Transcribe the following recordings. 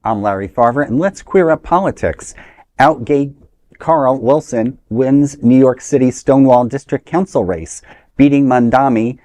I'm Larry Farver, and let's queer up politics. Out gay Carl Wilson wins New York City Stonewall District Council race, beating Mamdani,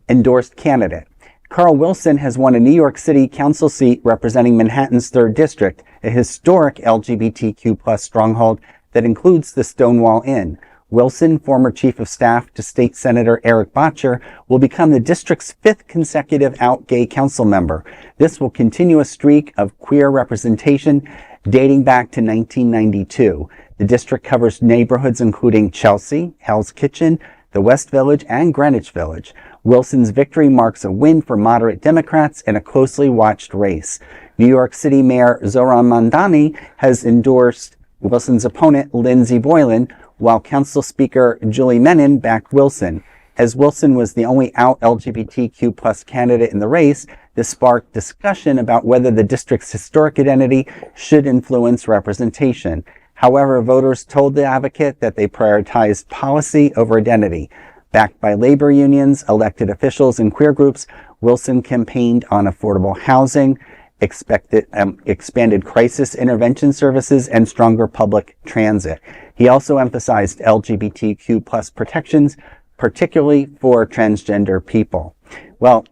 endorsed candidate. Carl Wilson has won a New York City council seat representing Manhattan's 3rd District, a historic LGBTQ+ stronghold that includes the Stonewall Inn. Wilson, former chief of staff to State Senator Erik Bottcher, will become the district's 5th consecutive out gay council member. This will continue a streak of queer representation dating back to 1992. The district covers neighborhoods including Chelsea, Hell's Kitchen, the West Village, and Greenwich Village. Wilson's victory marks a win for moderate Democrats in a closely watched race. New York City Mayor Zohran Mamdani has endorsed Wilson's opponent, Lindsey Boylan, while Council Speaker Julie Menin backed Wilson. As Wilson was the only out LGBTQ+ candidate in the race, this sparked discussion about whether the district's historic identity should influence representation. However, voters told the advocate that they prioritized policy over identity. Backed by labor unions, elected officials, and queer groups, Wilson campaigned on affordable housing, expanded crisis intervention services, and stronger public transit. He also emphasized LGBTQ+ protections, particularly for transgender people. Well,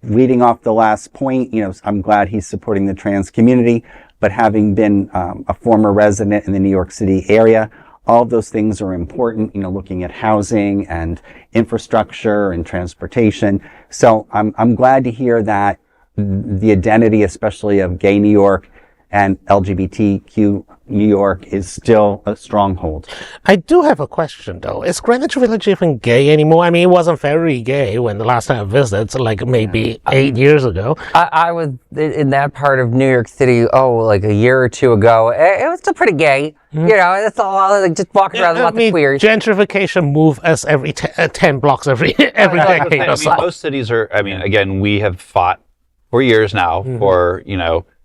leading off the last point, I'm glad he's supporting the trans community, but having been a former resident in the New York City area, all of those things are important, looking at housing and infrastructure and transportation. So I'm glad to hear that the identity, especially of gay New York and LGBTQ New York, is still a stronghold. I do have a question, though. Is Greenwich Village even gay anymore? I mean, it wasn't very gay when the last time I visited, like maybe 8 years ago. I was in that part of New York City, like a year or two ago. It was still pretty gay. It's all like just walking around with lots of queers. Gentrification moves us every 10 blocks every decade or so. Most cities are, again, we have fought for years now for,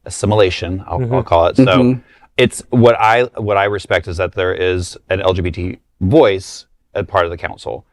assimilation, I'll call it. So it's what I respect is that there is an LGBT voice as part of the council.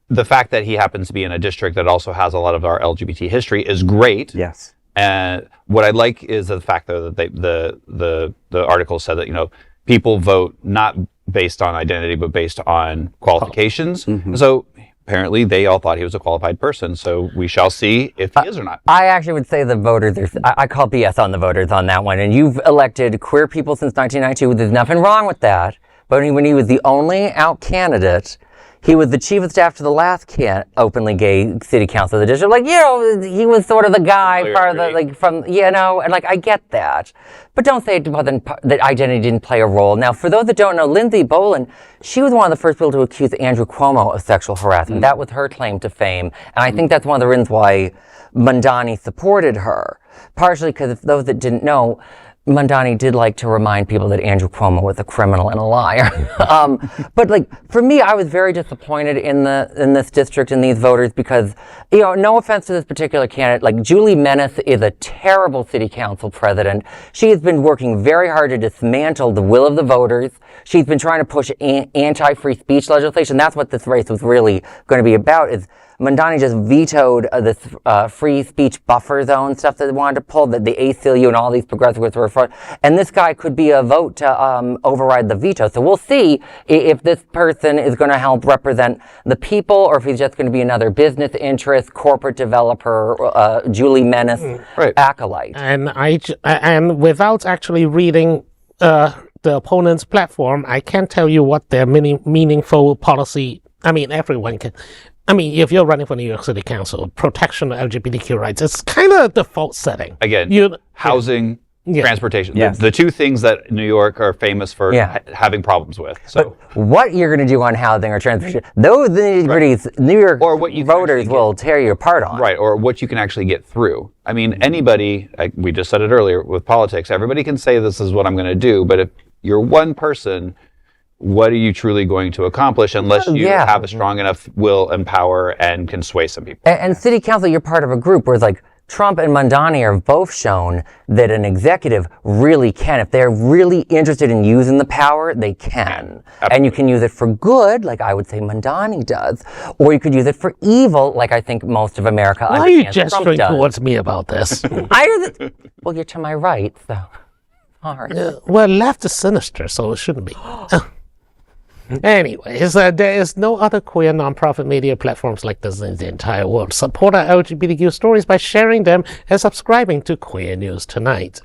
The fact that he happens to be in a district that also has a lot of our LGBT history is great. Yes. And what I like is the fact though that the article said that, people vote not based on identity, but based on qualifications. So apparently they all thought he was a qualified person, so we shall see if he is or not. I actually would say the voters, I call BS on the voters on that one, and you've elected queer people since 1992, there's nothing wrong with that, but when he was the only out candidate, he was the chief of staff to the last openly gay city council of the district. He was sort of the guy and I get that. But don't say that identity didn't play a role. Now, for those that don't know, Lindsey Boylan, she was one of the first people to accuse Andrew Cuomo of sexual harassment. That was her claim to fame. And I think that's one of the reasons why Mamdani supported her. Partially because if those that didn't know, Mamdani did like to remind people that Andrew Cuomo was a criminal and a liar. But for me, I was very disappointed in this district and these voters because, no offense to this particular candidate, Julie Menin is a terrible city council president. She has been working very hard to dismantle the will of the voters. She's been trying to push anti-free speech legislation. That's what this race was really going to be about, is Mamdani just vetoed this free speech buffer zone stuff that they wanted to pull, that the ACLU and all these progressives were for. And this guy could be a vote to override the veto. So we'll see if this person is going to help represent the people or if he's just going to be another business interest, corporate developer, Julie Menin acolyte. And without actually reading the opponent's platform, I can't tell you what their meaningful policy. Everyone can. If you're running for New York City Council, protection of LGBTQ rights, it's kind of a default setting. Again, housing, transportation. Yes. The two things that New York are famous for having problems with. So, but what you're going to do on housing or transportation, those nitty-gritties, New York voters will tear you apart on. Right, or what you can actually get through. Anybody, we just said it earlier with politics, everybody can say this is what I'm going to do, but if you're one person, what are you truly going to accomplish unless you have a strong enough will and power and can sway some people? And city council, you're part of a group where it's Trump and Mamdani are both shown that an executive really can. If they're really interested in using the power, they can. Absolutely. And you can use it for good, like I would say Mamdani does, or you could use it for evil, like I think most of America understands. Why are you gesturing towards me about this? Well, Well, you're to my right, so. Sorry. Well, left is sinister, so it shouldn't be. Anyways, there is no other queer nonprofit media platforms like this in the entire world. Support our LGBTQ stories by sharing them and subscribing to Queer News Tonight.